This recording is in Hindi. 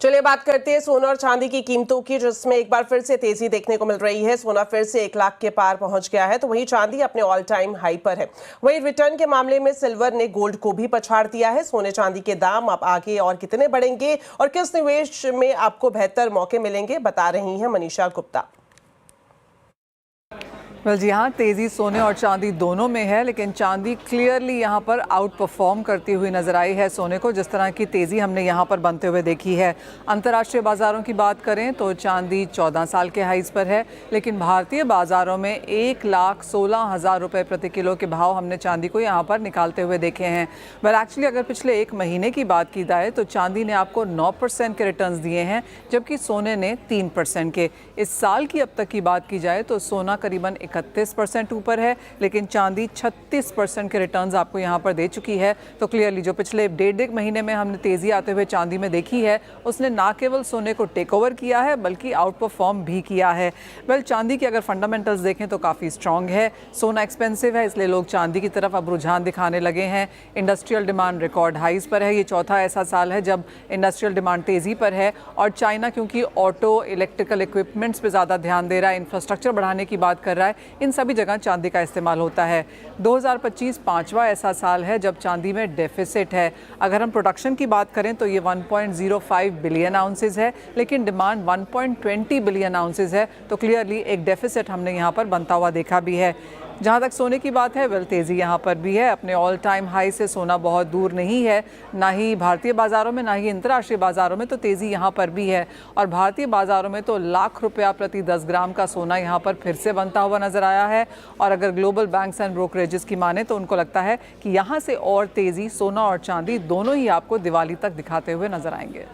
चलिए बात करते हैं सोना और चांदी की कीमतों की, जिसमें एक बार फिर से तेजी देखने को मिल रही है। सोना फिर से 1 लाख के पार पहुंच गया है, तो वहीं चांदी अपने ऑल टाइम हाई पर है। वहीं रिटर्न के मामले में सिल्वर ने गोल्ड को भी पछाड़ दिया है। सोने चांदी के दाम अब आगे और कितने बढ़ेंगे और किस निवेश में आपको बेहतर मौके मिलेंगे, बता रही हैं मनीषा गुप्ता। जी हाँ, तेज़ी सोने और चांदी दोनों में है, लेकिन चांदी क्लियरली यहाँ पर आउट परफॉर्म करती हुई नजर आई है सोने को। जिस तरह की तेज़ी हमने यहाँ पर बनते हुए देखी है। अंतर्राष्ट्रीय बाज़ारों की बात करें तो चांदी 14 साल के हाइज पर है, लेकिन भारतीय बाज़ारों में 1,16,000 रुपये प्रति किलो के भाव हमने चांदी को यहाँ पर निकालते हुए देखे हैं। वेल एक्चुअली अगर पिछले एक महीने की बात की जाए तो चांदी ने आपको 9% के रिटर्न दिए हैं, जबकि सोने ने 3% के। इस साल की अब तक की बात की जाए तो सोना करीबन 31% ऊपर है, लेकिन चांदी 36% के रिटर्न्स आपको यहाँ पर दे चुकी है। तो क्लियरली जो पिछले डेढ़ महीने में हमने तेज़ी आते हुए चांदी में देखी है, उसने ना केवल सोने को टेक ओवर किया है बल्कि आउट परफॉर्म भी किया है। वेल चांदी के अगर फंडामेंटल्स देखें तो काफ़ी स्ट्रॉन्ग है। सोना एक्सपेंसिव है, इसलिए लोग चांदी की तरफ अब रुझान दिखाने लगे हैं। इंडस्ट्रियल डिमांड रिकॉर्ड हाइज पर है। ये चौथा ऐसा साल है जब इंडस्ट्रियल डिमांड तेज़ी पर है। और चाइना क्योंकि ऑटो इलेक्ट्रिकल इक्विपमेंट्स पर ज़्यादा ध्यान दे रहा है, इंफ्रास्ट्रक्चर बढ़ाने की बात कर रहा है, इन सभी जगह चांदी का इस्तेमाल होता है। 2025 पांचवा ऐसा साल है जब चांदी में डेफिसिट है। अगर हम प्रोडक्शन की बात करें तो ये 1.05 बिलियन आउंसेस है, लेकिन डिमांड 1.20 बिलियन आउंसेस है। तो क्लियरली एक डेफिसिट हमने यहाँ पर बनता हुआ देखा भी है। जहाँ तक सोने की बात है, वेल तेज़ी यहाँ पर भी है। अपने ऑल टाइम हाई से सोना बहुत दूर नहीं है, ना ही भारतीय बाज़ारों में ना ही अंतर्राष्ट्रीय बाज़ारों में। तो तेज़ी यहाँ पर भी है। और भारतीय बाज़ारों में तो लाख रुपया प्रति 10 ग्राम का सोना यहाँ पर फिर से बनता हुआ नजर आया है। और अगर ग्लोबल बैंक्स एंड ब्रोकरेजेस की माने तो उनको लगता है कि यहाँ से और तेज़ी सोना और चांदी दोनों ही आपको दिवाली तक दिखाते हुए नजर आएंगे।